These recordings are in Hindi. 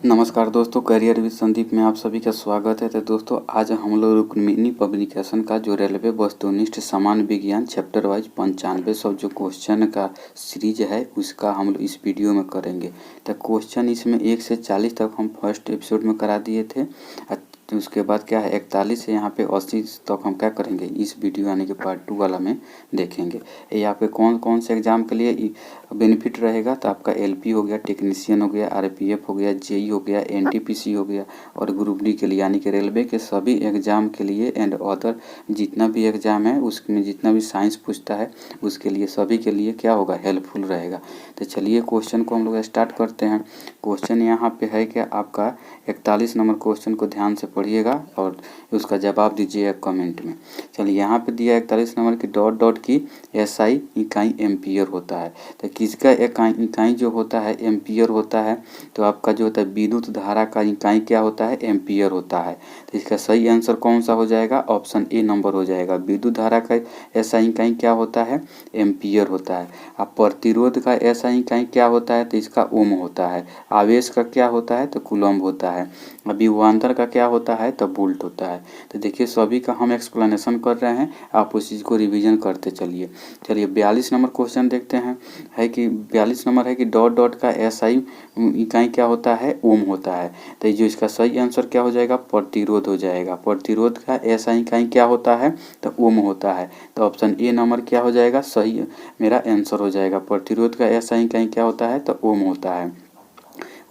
नमस्कार दोस्तों, करियर विद संदीप में आप सभी का स्वागत है। तो दोस्तों आज हम लोग रुक्मिणी पब्लिकेशन का जो रेलवे वस्तुनिष्ठ सामान्य विज्ञान चैप्टर वाइज 9500 जो क्वेश्चन का सीरीज है उसका हम लोग इस वीडियो में करेंगे। तो क्वेश्चन इसमें 1 से 40 तक हम फर्स्ट एपिसोड में करा दिए थे। उसके बाद क्या है 41 से यहाँ पे 80 तक हम क्या करेंगे इस वीडियो यानी कि पार्ट 2 वाला में देखेंगे। यहाँ पे कौन कौन से एग्जाम के लिए बेनिफिट रहेगा। तो आपका एलपी हो गया, टेक्नीशियन हो गया, आरपीएफ हो गया, जेई हो गया, एनटीपीसी हो गया और ग्रुप डी के लिए यानी कि रेलवे के सभी एग्जाम के लिए एंड अदर जितना भी एग्जाम है उसमें जितना भी साइंस पूछता है उसके लिए सभी के लिए क्या होगा हेल्पफुल रहेगा। तो चलिए क्वेश्चन को हम लोग स्टार्ट करते हैं। क्वेश्चन यहाँ पे है कि आपका 41 नंबर क्वेश्चन को ध्यान से पढ़िएगा और उसका जवाब दीजिएगा कमेंट में। चलिए यहाँ पे दिया 41 नंबर की डॉट डॉट की एसआई इकाई एम्पियर होता है। तो किसका इकाई जो होता है एम्पियर होता है। तो आपका जो होता है विद्युत धारा का इकाई क्या होता है एम्पियर होता है। तो इसका सही आंसर कौन सा हो जाएगा, ऑप्शन ए नंबर हो जाएगा। विद्युत धारा का एसआई इकाई क्या होता है एम्पियर होता है। अब प्रतिरोध का एसआई इकाई क्या होता है तो इसका ओम होता है। आवेश का क्या होता है तो कूलम्ब होता है। अभी विभवांतर का क्या होता है तो वोल्ट होता है। तो देखिए सभी का हम एक्सप्लेनेशन कर रहे हैं, आप उस चीज़ को रिवीजन करते चलिए। चलिए 42 नंबर क्वेश्चन देखते हैं। है कि 42 नंबर है कि डॉट डॉट का एसआई इकाई क्या होता है ओम होता है। तो जो इसका सही आंसर क्या हो जाएगा प्रतिरोध हो जाएगा। प्रतिरोध का एसआई इकाई क्या होता है तो ओम होता है। तो ऑप्शन ए नंबर क्या हो जाएगा सही मेरा आंसर हो जाएगा। प्रतिरोध का एसआई इकाई क्या होता है तो ओम होता है।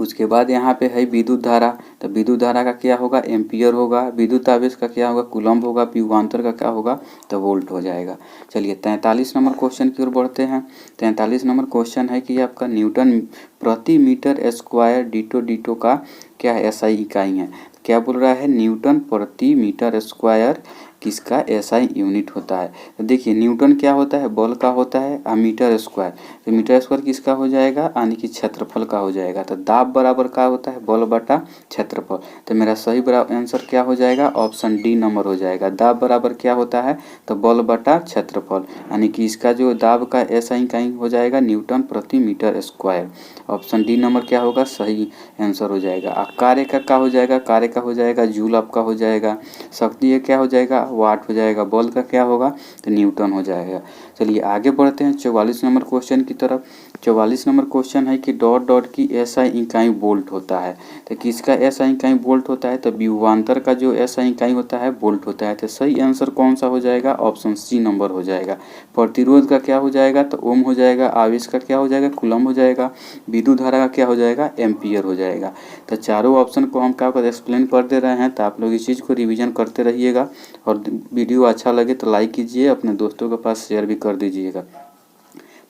उसके बाद यहाँ पे है विद्युत धारा। तो विद्युत धारा का क्या होगा एम्पियर होगा। विद्युत आवेश का क्या होगा कूलम्ब होगा। विभवांतर का क्या होगा तो वोल्ट हो जाएगा। चलिए 43 नंबर क्वेश्चन की ओर बढ़ते हैं। 43 नंबर क्वेश्चन है कि आपका न्यूटन प्रति मीटर स्क्वायर डीटो का क्या एसआई इकाई है। क्या बोल रहा है न्यूटन प्रति मीटर स्क्वायर किसका एसआई यूनिट होता है। तो देखिए न्यूटन क्या होता है बल का होता है और मीटर स्क्वायर। तो मीटर स्क्वायर किसका हो जाएगा यानी कि क्षेत्रफल का हो जाएगा। तो दाब बराबर का होता है बल बटा क्षेत्रफल। तो मेरा सही बराबर आंसर क्या हो जाएगा ऑप्शन डी नंबर हो जाएगा। दाब बराबर क्या होता है तो बल बटा क्षेत्रफल यानी कि इसका जो दाब का एसआई इकाई हो जाएगा न्यूटन प्रति metre square. Option D number क्या होगा सही आंसर हो जाएगा। कार्य का क्या हो जाएगा कार्य का हो जाएगा जूल आपका हो जाएगा। शक्ति क्या हो जाएगा वाट हो जाएगा। बल का क्या होगा तो न्यूटन हो जाएगा। चलिए आगे बढ़ते हैं 44 नंबर क्वेश्चन की तरफ। 44 नंबर क्वेश्चन है कि डॉट डॉट की एसआई इकाई वोल्ट होता है। तो किसका एसआई इकाई वोल्ट होता है तो विभवांतर का जो एसआई इकाई होता है वोल्ट होता है। तो सही आंसर कौन सा हो जाएगा ऑप्शन सी नंबर हो जाएगा। प्रतिरोध का क्या हो जाएगा तो ओम हो जाएगा। आवेश का क्या हो जाएगा कूलम्ब हो जाएगा। विद्युत धारा का क्या हो जाएगा एम्पियर हो जाएगा। तो चारों ऑप्शन को हम क्या कर एक्सप्लेन कर दे रहे हैं। तो आप लोग इस चीज़ को रिवीजन करते रहिएगा और वीडियो अच्छा लगे तो लाइक कीजिए, अपने दोस्तों के पास शेयर भी कर दीजिएगा।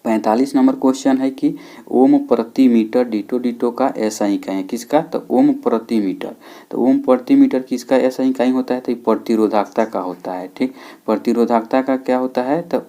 45 नंबर क्वेश्चन है कि ओम प्रति मीटर डीटो का एसआई इकाई है किसका तो ओम प्रति मीटर। तो ओम प्रति मीटर किसका एसआई इकाई होता है तो प्रतिरोधकता का होता है। ठीक, प्रतिरोधकता का क्या होता है तो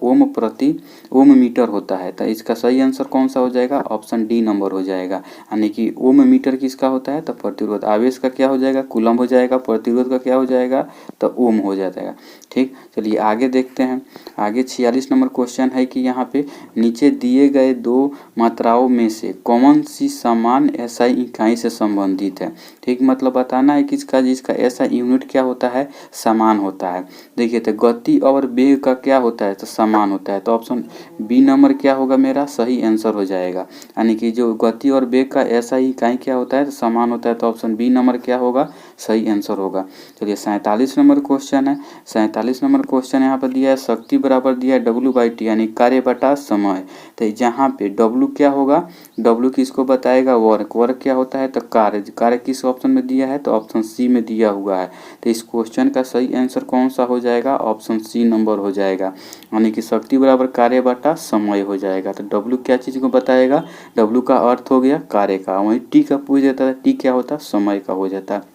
ओम मीटर होता है। तो इसका सही आंसर कौन सा हो जाएगा ऑप्शन डी नंबर हो जाएगा यानी कि ओम मीटर किसका होता है तो प्रतिरोध। आवेश का क्या हो जाएगा कूलम्ब हो जाएगा। प्रतिरोध का क्या हो जाएगा तो ओम हो जाएगा। ठीक, चलिए आगे देखते हैं। आगे 46 नंबर क्वेश्चन है कि यहाँ पे नीचे दिए गए दो मात्राओं में से कौन सी समान एसआई इकाई से संबंधित है। ठीक, मतलब बताना है किसका जिसका एसआई यूनिट क्या होता है समान होता है। देखिए तो गति और वेग का क्या होता है तो समान होता है। तो ऑप्शन बी नंबर क्या होगा मेरा सही आंसर हो जाएगा यानी कि जो गति और वेग का एसआई इकाई क्या होता है तो समान होता है। तो ऑप्शन बी नंबर क्या होगा सही आंसर होगा। चलिए 47 नंबर क्वेश्चन है। 47 नंबर क्वेश्चन यहाँ पर दिया है शक्ति बराबर दिया है W/T यानी कार्य बटा समय। तो जहाँ पे W क्या होगा W किसको बताएगा वर्क। वर्क क्या होता है तो कार्य। कार्य किस ऑप्शन में दिया है तो ऑप्शन सी में दिया हुआ है। तो इस क्वेश्चन का सही आंसर कौन सा हो जाएगा ऑप्शन सी नंबर हो जाएगा यानी कि शक्ति बराबर कार्य बटा समय हो जाएगा। तो W क्या चीज़ को बताएगा W का अर्थ हो गया कार्य का। वहीं T का पूछ देता है T क्या होता समय का हो जाता है।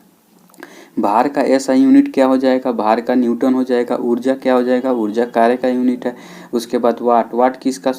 भार का एसआई यूनिट क्या हो जाएगा भार का न्यूटन हो जाएगा। ऊर्जा क्या हो जाएगा ऊर्जा कार्य का यूनिट है। उसके बाद वाट। वाट किसका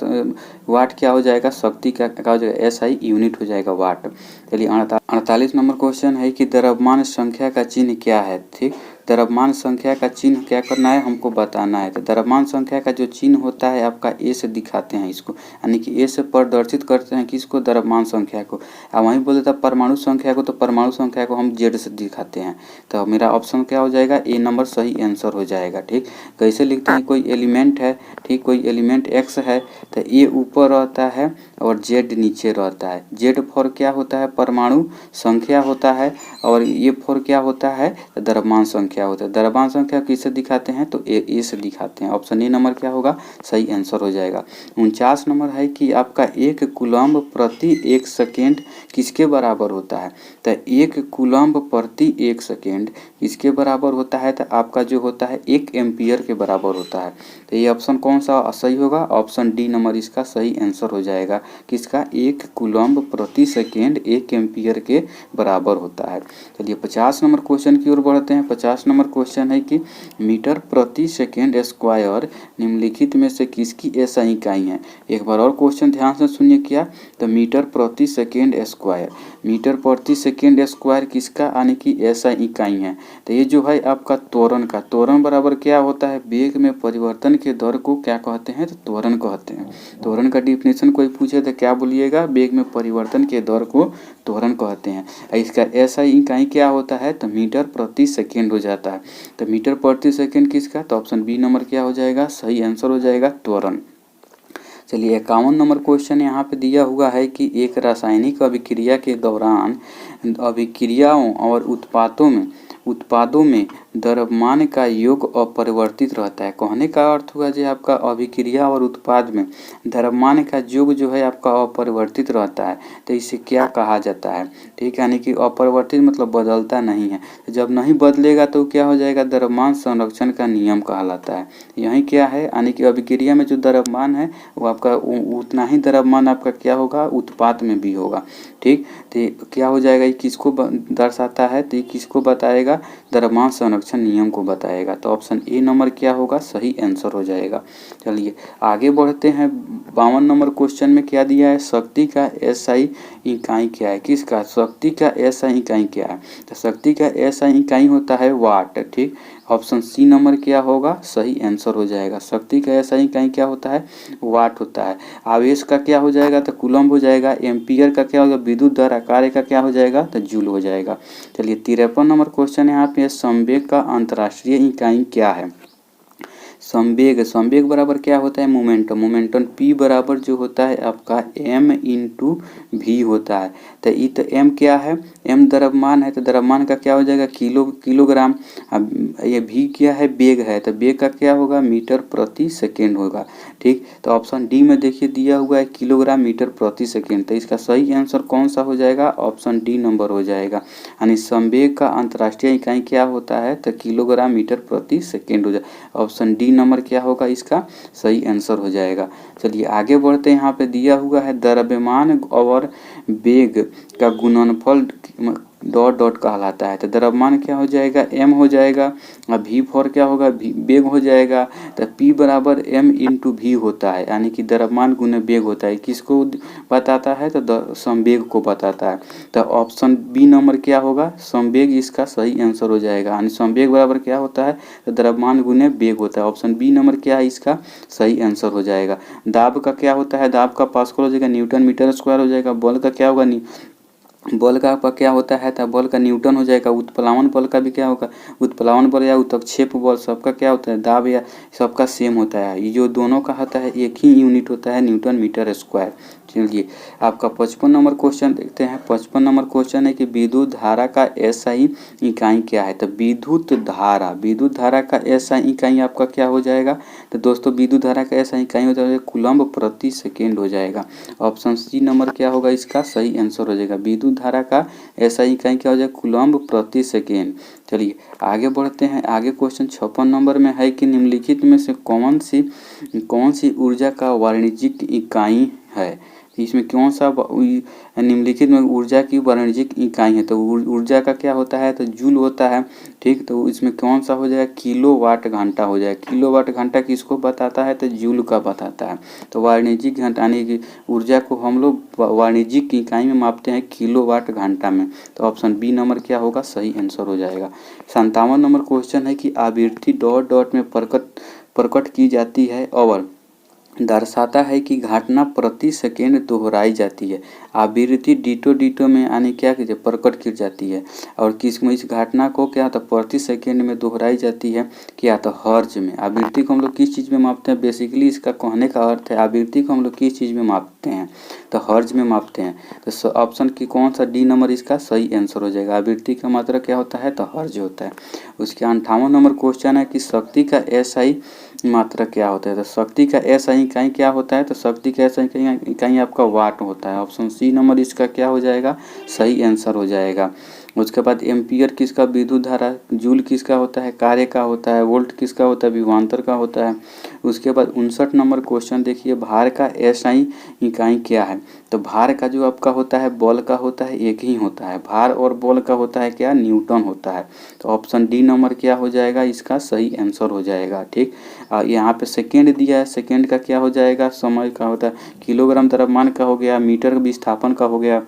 वाट क्या हो जाएगा शक्ति का क्या हो जाएगा एसआई यूनिट हो जाएगा वाट। चलिए 48 नंबर क्वेश्चन है कि द्रव्यमान संख्या का चिन्ह क्या है। ठीक, द्रव्यमान संख्या का चिन्ह क्या करना है, हमको बताना है। तो द्रव्यमान संख्या का जो चिन्ह होता है आपका ए से दिखाते हैं इसको, यानी कि ए से प्रदर्शित करते हैं किसको, द्रव्यमान संख्या को। अब वहीं बोले था परमाणु संख्या को, तो परमाणु संख्या को हम जेड से दिखाते हैं। तो मेरा ऑप्शन क्या हो जाएगा, ए नंबर सही आंसर हो जाएगा। ठीक, कैसे लिखते हैं, कोई एलिमेंट है, ठीक, कोई एलिमेंट एक्स है तो ए ऊपर रहता है और जेड नीचे रहता है। जेड फॉर क्या होता है, परमाणु संख्या होता है, और ये फॉर क्या होता है, द्रव्यमान संख्या होता है। द्रव्यमान संख्या किससे दिखाते हैं, तो ए से दिखाते हैं। ऑप्शन ए नंबर क्या होगा, सही आंसर हो जाएगा। 49 नंबर है कि आपका 1 कूलम्ब प्रति 1 सेकेंड किसके बराबर होता है। तो 1 कूलम्ब प्रति 1 सेकेंड किसके बराबर होता है, तो आपका जो होता है 1 एम्पियर के बराबर होता है। तो ये ऑप्शन कौन सा सही होगा, ऑप्शन डी नंबर इसका सही आंसर हो जाएगा। किसका, 1 कूलम्ब प्रति सेकेंड 1 एम्पियर के बराबर होता है। चलिए 50 नंबर क्वेश्चन की ओर बढ़ते हैं। 50 नंबर क्वेश्चन है कि मीटर प्रति सेकेंड स्क्वायर निम्नलिखित में से किसकी एसआई इकाई है। एक बार और क्वेश्चन ध्यान से सुनिए क्या, तो मीटर प्रति सेकेंड स्क्वायर, मीटर प्रति सेकेंड स्क्वायर किसका यानी कि एसआई इकाई है। तो ये जो है आपका त्वरण का, त्वरण बराबर क्या होता है, वेग में परिवर्तन के दर को क्या कहते हैं, तो त्वरण कहते हैं। त्वरण का डिफिनेशन कोई पूछे तो क्या बोलिएगा, वेग में परिवर्तन के दर को त्वरण कहते हैं। इसका एसआई इकाई क्या होता है, तो मीटर प्रति सेकेंड हो जाता है। तो मीटर प्रति सेकेंड किसका, तो ऑप्शन बी नंबर क्या हो जाएगा, सही आंसर हो जाएगा त्वरण। चलिए 51 नंबर क्वेश्चन यहाँ पे दिया हुआ है कि एक रासायनिक अभिक्रिया के दौरान अभिक्रियाओं और उत्पादों में द्रव्यमान का योग अपरिवर्तित रहता है। कहने का अर्थ हुआ जो आपका अभिक्रिया और उत्पाद में द्रव्यमान का योग जो है आपका अपरिवर्तित रहता है, तो इसे क्या कहा जाता है। ठीक है, यानी कि अपरिवर्तित मतलब बदलता नहीं है। जब नहीं बदलेगा तो क्या हो जाएगा, द्रव्यमान संरक्षण का नियम कहलाता है। यही क्या है, यानी कि अभिक्रिया में जो द्रव्यमान है वो आपका उतना ही द्रव्यमान आपका क्या होगा, उत्पाद में भी होगा। ठीक, तो क्या हो जाएगा, ये किसको दर्शाता है, तो ये किसको बताएगा, द्रव्यमान संरक्षण नियम को बताएगा। तो ऑप्शन ए नंबर क्या होगा, सही आंसर हो जाएगा। चलिए आगे बढ़ते हैं। 52 नंबर क्वेश्चन में क्या दिया है, शक्ति का एसआई इकाई क्या है। किसका, शक्ति का एसआई इकाई क्या है, तो शक्ति का एसआई इकाई होता है वाट। ठीक, ऑप्शन सी नंबर क्या होगा, सही आंसर हो जाएगा। शक्ति का एसआई इकाई क्या होता है, वाट होता है। आवेश का क्या हो जाएगा, तो कूलम्ब हो जाएगा। एम्पियर का क्या होगा, विद्युत धारा। कार्य का क्या हो जाएगा, तो जूल हो जाएगा। चलिए 53 नंबर क्वेश्चन यहाँ पे, संवेग का अंतर्राष्ट्रीय इकाई क्या है। संवेग बराबर क्या होता है, मोमेंटम पी बराबर जो होता है आपका m इंटू वी होता है। तो ये तो m क्या है, m द्रव्यमान है, तो द्रव्यमान का क्या हो जाएगा, किलोग्राम। अब ये v क्या है, वेग है, तो वेग का क्या होगा, मीटर प्रति सेकेंड होगा। ठीक, तो ऑप्शन डी में देखिए दिया हुआ है किलोग्राम मीटर प्रति सेकेंड। तो इसका सही आंसर कौन सा हो जाएगा, ऑप्शन डी नंबर हो जाएगा। यानी संवेग का अंतर्राष्ट्रीय इकाई क्या होता है, तो किलोग्राम मीटर प्रति सेकेंड हो जाएगा। ऑप्शन डी नंबर क्या होगा, इसका सही आंसर हो जाएगा। चलिए आगे बढ़ते हैं। यहाँ पे दिया हुआ है द्रव्यमान और वेग का गुणनफल डॉट डॉट कहलाता है। तो द्रव्यमान क्या हो जाएगा, m हो जाएगा। अब v फॉर क्या होगा, वेग हो जाएगा। तो p बराबर m इंटू वी होता है, यानी कि द्रव्यमान गुने वेग होता है। किसको बताता है, तो संवेग को बताता है। तो ऑप्शन बी नंबर क्या होगा, संवेग इसका सही आंसर हो जाएगा। यानी संवेग बराबर क्या होता है, तो द्रव्यमान गुने वेग होता है। ऑप्शन बी नंबर क्या है, इसका सही आंसर हो जाएगा। दाब का क्या होता है, दाब का पास्कल हो जाएगा, न्यूटन मीटर स्क्वायर हो जाएगा। बल का क्या होगा, बल का क्या होता है, तो बल का न्यूटन हो जाएगा। उत्प्लावन बल का भी क्या होगा, उत्प्लावन बल या उत्क्षेप बल, सबका क्या होता है, दाब या सबका सेम होता है। ये जो दोनों का होता है एक ही यूनिट होता है, न्यूटन मीटर स्क्वायर। चलिए आपका 55 नंबर क्वेश्चन देखते हैं। 55 नंबर क्वेश्चन है कि विद्युत धारा का एसआई इकाई क्या है। तो विद्युत धारा का एसआई इकाई आपका क्या हो जाएगा, तो दोस्तों विद्युत धारा का एसआई इकाई हो जाएगा कूलम्ब प्रति सेकेंड हो जाएगा। ऑप्शन सी नंबर क्या होगा, इसका सही आंसर हो जाएगा। विद्युत धारा का एसआई इकाई क्या हो जाएगा, कूलम्ब प्रति सेकेंड। चलिए आगे बढ़ते हैं। आगे क्वेश्चन 56 नंबर में है कि निम्नलिखित में से कौन सी ऊर्जा का वाणिज्यिक इकाई है। कि इसमें कौन सा निम्नलिखित में ऊर्जा की वाणिज्यिक इकाई है। तो ऊर्जा का क्या होता है, तो जूल होता है। ठीक, तो इसमें कौन सा हो जाएगा, किलोवाट घंटा हो जाएगा। किलोवाट घंटा किसको बताता है, तो जूल का बताता है। तो वाणिज्यिक घंटा यानी कि ऊर्जा को हम लोग वाणिज्यिक इकाई में मापते हैं, किलोवाट घंटा में। तो ऑप्शन बी नंबर क्या होगा, सही आंसर हो जाएगा। 57 नंबर क्वेश्चन है कि आवृत्ति डॉट डॉट में प्रकट की जाती है और दर्शाता है कि घटना प्रति सेकेंड दोहराई जाती है। आवृत्ति डिटो डिटो में यानी क्या कीजिए, प्रकट की जाती है। और किसमें, इस घटना को क्या होता है, प्रति सेकेंड में दोहराई जाती है, क्या तो हर्ज में। आवृत्ति को हम लोग किस चीज़ में मापते हैं, बेसिकली इसका कहने का अर्थ है आवृत्ति को हम लोग किस चीज़ में मापते हैं, तो हर्ज में मापते हैं। तो ऑप्शन की कौन सा डी नंबर इसका सही आंसर हो जाएगा। आवृत्ति का मात्रा क्या होता है, तो हर्ज होता है। उसके 58 नंबर क्वेश्चन है कि शक्ति का एसआई मात्रा क्या होता है। तो शक्ति का एसआई इकाई क्या होता है, तो शक्ति का एसआई इकाई आपका वाट होता है। ऑप्शन सी नंबर इसका क्या हो जाएगा, सही आंसर हो जाएगा। उसके बाद एम्पियर किसका, विद्युत धारा। जूल किसका होता है, कार्य का होता है। वोल्ट किसका होता है, विभवांतर का होता है। उसके बाद 59 नंबर क्वेश्चन देखिए, भार का एसआई इकाई क्या है। तो भार का जो आपका होता है, बल का होता है, एक ही होता है। भार और बल का होता है क्या, न्यूटन होता है। तो ऑप्शन डी नंबर क्या हो जाएगा, इसका सही आंसर हो जाएगा। ठीक, यहाँ पे सेकेंड दिया है, सेकेंड का क्या हो जाएगा, समय का होता है। किलोग्राम द्रव्यमान का हो गया, मीटर विस्थापन का हो गया।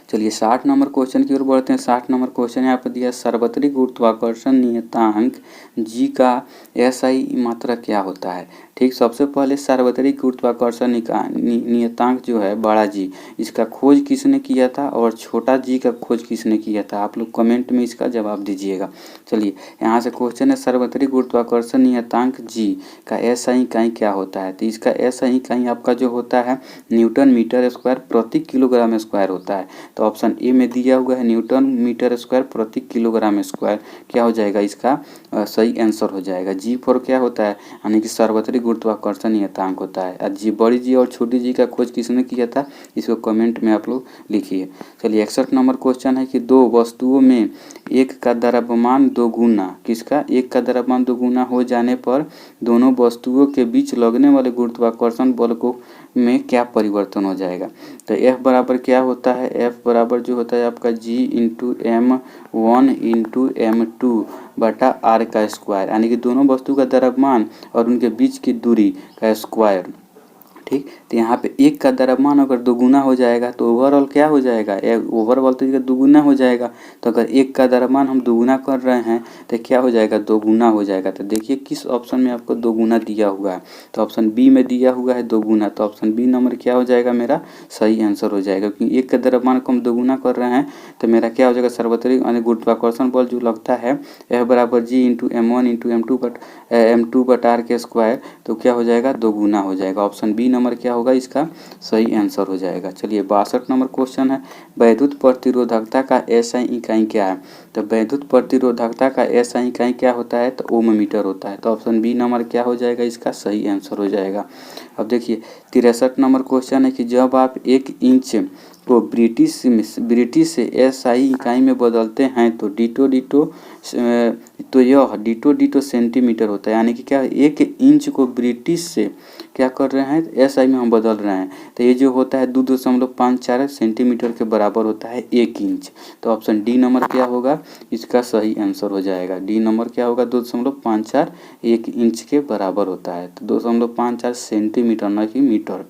चलिए 60 नंबर क्वेश्चन की ओर बढ़ते हैं। 60 नंबर क्वेश्चन यहाँ पर दिया, सार्वत्रिक गुरुत्वाकर्षण नियतांक जी का एसआई मात्रा क्या होता है। ठीक, सबसे पहले सार्वत्रिक गुरुत्वाकर्षण नियतांक जो है, बड़ा जी, इसका खोज किसने किया था और छोटा जी का खोज किसने किया था। आप लोग कमेंट में इसका जवाब दीजिएगा। चलिए यहाँ से क्वेश्चन है, सार्वत्रिक गुरुत्वाकर्षण नियतांक जी का एसआई इकाई क्या होता है। तो इसका एसआई इकाई आपका जो होता है, न्यूटन मीटर स्क्वायर प्रति किलोग्राम स्क्वायर होता है। तो ऑप्शन ए में दिया हुआ है न्यूटन मीटर स्क्वायर प्रति किलोग्राम स्क्वायर, क्या हो जाएगा इसका सही आंसर हो जाएगा। जी फॉर क्या होता है, यानी कि सार्वत्रिक गुरुत्वाकर्षण नियतांक होता है। और जी, बड़ी जी और छोटी जी का खोज किसने किया था, इसको कमेंट में आप लोग लिखिए। चलिए 61 नंबर क्वेश्चन है कि दो वस्तुओं में एक का द्रव्यमान दोगुना, किसका, एक का द्रव्यमान दोगुना हो जाने पर दोनों वस्तुओं के बीच लगने वाले गुरुत्वाकर्षण बल को में क्या परिवर्तन हो जाएगा। तो F बराबर क्या होता है, F बराबर जो होता है आपका G into M1 into M2 बटा R का स्क्वायर, यानी कि दोनों वस्तु का द्रव्यमान और उनके बीच की दूरी का स्क्वायर। ठीक, तो यहाँ पे एक का द्रव्यमान अगर दोगुना हो जाएगा तो ओवरऑल क्या हो जाएगा, ओवरऑल तो दोगुना हो जाएगा। तो अगर एक का द्रव्यमान हम दोगुना कर रहे हैं तो क्या हो जाएगा, दोगुना हो जाएगा। तो देखिए किस ऑप्शन में आपको दोगुना दिया हुआ है, तो ऑप्शन बी में दिया हुआ है दोगुना। तो ऑप्शन बी नंबर क्या हो जाएगा, मेरा सही आंसर हो जाएगा। क्योंकि एक का द्रव्यमान को हम दोगुना कर रहे हैं तो मेरा क्या हो जाएगा, सार्वत्रिक यानी गुरुत्वाकर्षण बल जो लगता है F बराबर जी इंटू M1 इंटू M2 बटा आर के स्क्वायर, तो क्या हो जाएगा, दोगुना हो जाएगा। ऑप्शन बी नंबर क्या होगा, इसका सही आंसर हो जाएगा। चलिए 62 नंबर क्वेश्चन है, वैद्युत प्रतिरोधकता का एसआई इकाई क्या है। तो वैद्युत प्रतिरोधकता का एसआई इकाई क्या होता है, तो ओम मीटर होता है। तो ऑप्शन बी नंबर क्या हो जाएगा, इसका सही आंसर हो जाएगा। अब देखिए 63 नंबर क्वेश्चन है कि जब आप 1 इंच को ब्रिटिश से एसआई इकाई में बदलते हैं तो यह डिटो सेंटीमीटर होता है। यानी कि क्या, 1 इंच को ब्रिटिश से क्या कर रहे हैं, एसआई में हम बदल रहे हैं, तो ये जो होता है 2.54 सेंटीमीटर के बराबर होता है 1 इंच। तो ऑप्शन डी नंबर क्या होगा, इसका सही आंसर हो जाएगा। डी नंबर क्या होगा, 2.54 1 इंच के बराबर होता है। तो 2.54 सेंटीमीटर न कि मीटर।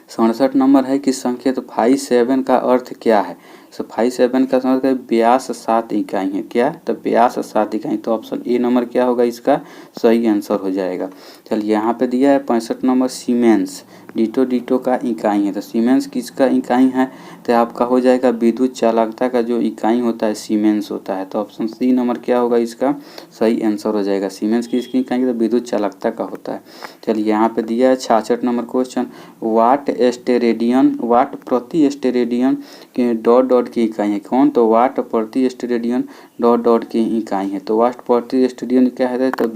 67 नंबर है कि संकेत 5.7 का अर्थ क्या है। तो 5.7 का समझ व्यास 7 इकाई है, क्या, तो व्यास 7 इकाई। तो ऑप्शन ए नंबर क्या होगा, इसका सही आंसर हो जाएगा। चलिए यहाँ पे दिया है 65 नंबर, सीमेंस डिटो का इकाई है। तो सीमेंस किसका इकाई है, तो आपका हो जाएगा विद्युत चालकता का जो इकाई होता है सीमेंस होता है। तो ऑप्शन सी नंबर क्या होगा, इसका सही आंसर हो जाएगा। सीमेंस किसकी इकाई है, तो विद्युत चालकता का होता है। चलिए यहाँ पे दिया है 66 नंबर क्वेश्चन, वाट प्रति स्टेरेडियन के डॉट डॉट की इकाई है। कौन, तो वाट प्रति स्टेरेडियन डॉट डॉट की इकाई है। तो वाट प्रति स्टेरेडियन क्या है, तो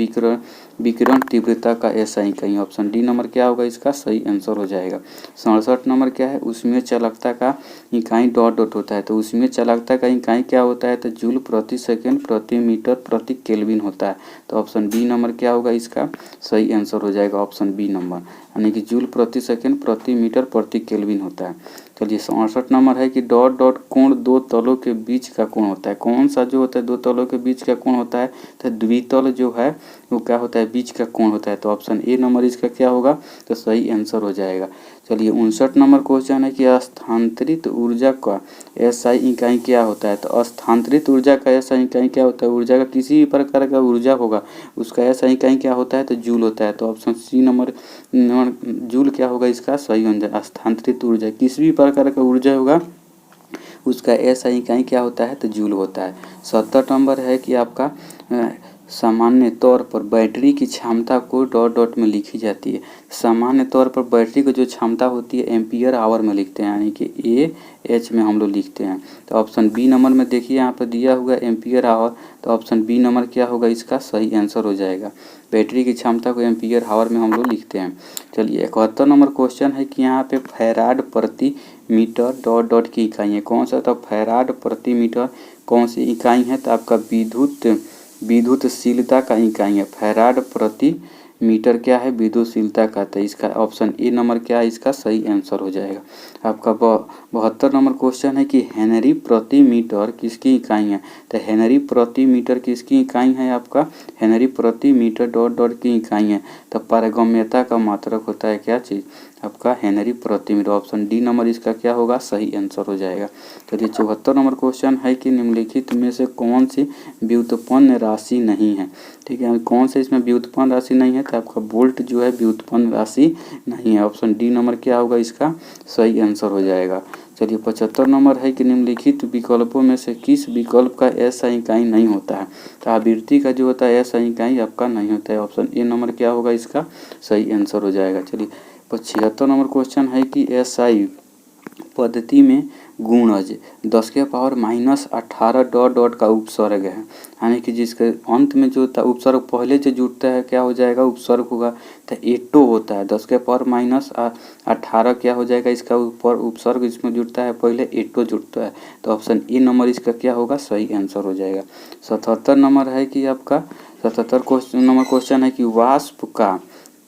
विकिरण तीव्रता का ऐसा इकाई। ऑप्शन डी नंबर क्या होगा, इसका सही आंसर हो जाएगा। 67 नंबर क्या है, उसमें चालकता का इकाई डॉट डॉट होता है। तो उसमें चालकता का इकाई क्या होता है, तो जूल प्रति सेकेंड प्रति मीटर प्रति केल्विन होता है। तो ऑप्शन बी नंबर क्या होगा, इसका सही आंसर हो जाएगा। ऑप्शन बी नंबर यानी कि जूल प्रति सेकंड प्रति मीटर प्रति केल्विन होता है। चलिए 68 नंबर है कि डॉट डॉट कोण दो तलों के बीच का कोण होता है। कौन सा जो होता है दो तलों के बीच का कोण होता है? तो द्वितल जो है वो क्या होता है? बीच का कोण होता है। तो ऑप्शन ए नंबर इसका क्या होगा? तो सही आंसर हो जाएगा। चलिए 59 नंबर क्वेश्चन है कि स्थानांतरित ऊर्जा का एसआई इकाई क्या होता है? तो स्थानांतरित ऊर्जा का एसआई इकाई क्या होता है? ऊर्जा का किसी भी प्रकार का ऊर्जा होगा उसका एसआई इकाई क्या होता है? तो जूल होता है। तो ऑप्शन सी नंबर जूल क्या होगा इसका सही आंसर। स्थानांतरित ऊर्जा किसी भी प्रकार का ऊर्जा होगा उसका एसआई इकाई क्या होता है? तो जूल होता है। 70 नंबर है कि आपका सामान्य तौर पर बैटरी की क्षमता को डॉट डॉट में लिखी जाती है। सामान्य तौर पर बैटरी की जो क्षमता होती है एम्पियर आवर में लिखते हैं, यानी कि ए एच में हम लोग लिखते हैं। तो ऑप्शन बी नंबर में देखिए यहाँ पर दिया हुआ एम्पियर आवर, तो ऑप्शन बी नंबर क्या होगा इसका सही आंसर हो जाएगा। बैटरी की क्षमता को एम्पियर आवर में हम लोग लिखते हैं। चलिए 71 नंबर क्वेश्चन है कि यहाँ पे फैराड प्रति मीटर डॉट डॉट की इकाई है। कौन सा? तो फैराड प्रति मीटर कौन सी इकाई है? तो आपका विद्युतशीलता का इकाई है। फैराड प्रति मीटर क्या है? विद्युतशीलता का। तो इसका ऑप्शन ए नंबर क्या है इसका सही आंसर हो जाएगा। आपका 72 नंबर क्वेश्चन है कि हेनरी प्रति मीटर किसकी इकाई है? तो हेनरी प्रति मीटर किसकी इकाई है? आपका हेनरी प्रति मीटर डॉट डॉट की इकाई है। तो पारगम्यता का मात्रक होता है क्या चीज़? आपका हेनरी प्रति मीटर। ऑप्शन डी नंबर इसका क्या होगा सही आंसर हो जाएगा। चलिए 74 नंबर क्वेश्चन है कि निम्नलिखित में से कौन सी व्युत्पन्न राशि नहीं है? ठीक है, कौन से इसमें व्युत्पन्न राशि नहीं है? तो आपका वोल्ट जो है व्युत्पन्न राशि नहीं है। ऑप्शन डी नंबर क्या होगा इसका सही आंसर हो जाएगा। चलिए 75 नंबर है कि निम्नलिखित विकल्पों में से किस विकल्प का एसआई इकाई नहीं होता है? तो आवृत्ति का जो होता है एसआई इकाई आपका नहीं होता है। ऑप्शन ए नंबर क्या होगा इसका सही आंसर हो जाएगा। चलिए 76 नंबर क्वेश्चन है कि एसआई पद्धति में गुणज 10⁻⁻18 डॉट डॉट का उपसर्ग है, यानी कि जिसके अंत में जो होता है उपसर्ग पहले जो जुड़ता है क्या हो जाएगा? उपसर्ग होगा। तो एटो होता है 10⁻18 क्या हो जाएगा इसका ऊपर उपसर्ग इसमें जुड़ता है पहले एटो जुड़ता है। तो ऑप्शन ए नंबर इसका क्या होगा सही आंसर हो जाएगा। 77 नंबर है कि आपका 77 नंबर क्वेश्चन है कि वाष्प का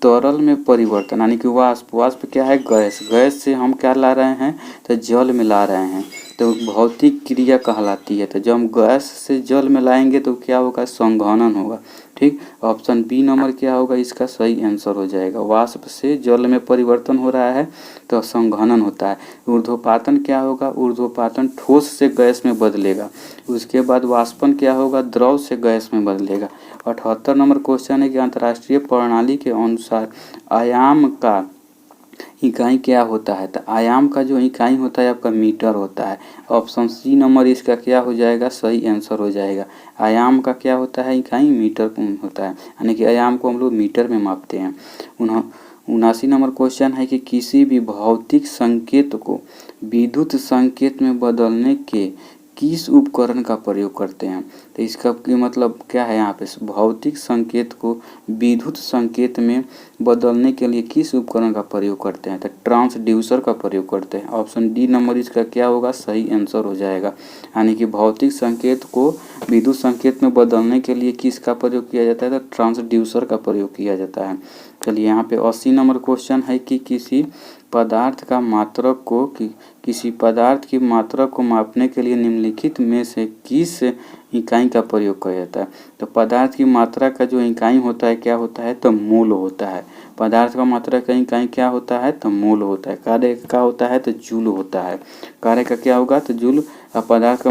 तरल में परिवर्तन, यानी कि वाष्प क्या है? गैस से हम क्या ला रहे हैं? तो जल में ला रहे हैं, तो भौतिक क्रिया कहलाती है। तो जब हम गैस से जल में लाएंगे तो क्या होगा? संघनन होगा। ठीक, ऑप्शन बी नंबर क्या होगा इसका सही आंसर हो जाएगा। वाष्प से जल में परिवर्तन हो रहा है तो संघनन होता है। ऊर्ध्वपातन क्या होगा? ऊर्ध्वपातन ठोस से गैस में बदलेगा। उसके बाद वाष्पन क्या होगा? द्रव से गैस में बदलेगा। 78 नंबर क्वेश्चन है कि अंतर्राष्ट्रीय प्रणाली के अनुसार आयाम का इकाई क्या होता है? तो आयाम का जो इकाई होता है आपका मीटर होता है। ऑप्शन सी नंबर इसका क्या हो जाएगा सही आंसर हो जाएगा। आयाम का क्या होता है? इकाई मीटर होता है, यानी कि आयाम को हम लोग मीटर में मापते हैं। 79 नंबर क्वेश्चन है कि किसी भी भौतिक संकेत को विद्युत संकेत में बदलने के किस उपकरण का प्रयोग करते हैं? तो इसका मतलब क्या है? यहाँ पे भौतिक संकेत को विद्युत संकेत में बदलने के लिए किस उपकरण का प्रयोग करते हैं? तो ट्रांसड्यूसर का प्रयोग करते हैं। ऑप्शन डी नंबर इसका क्या होगा सही आंसर हो जाएगा। यानी कि भौतिक संकेत को विद्युत संकेत में बदलने के लिए किसका प्रयोग किया जाता है? तो ट्रांसड्यूसर का प्रयोग किया जाता है। चलिए यहाँ पे 80 नंबर क्वेश्चन है कि किसी पदार्थ की मात्रा को मापने के लिए निम्नलिखित में से किस इकाई का प्रयोग किया जाता है? तो पदार्थ की मात्रा का जो इकाई होता है क्या होता है? तो मोल होता है। पदार्थ का मात्रा का इकाई क्या होता है? तो मोल होता है। कार्य का होता है तो जूल होता है। कार्य का क्या होगा? तो जूल। पदार्थ का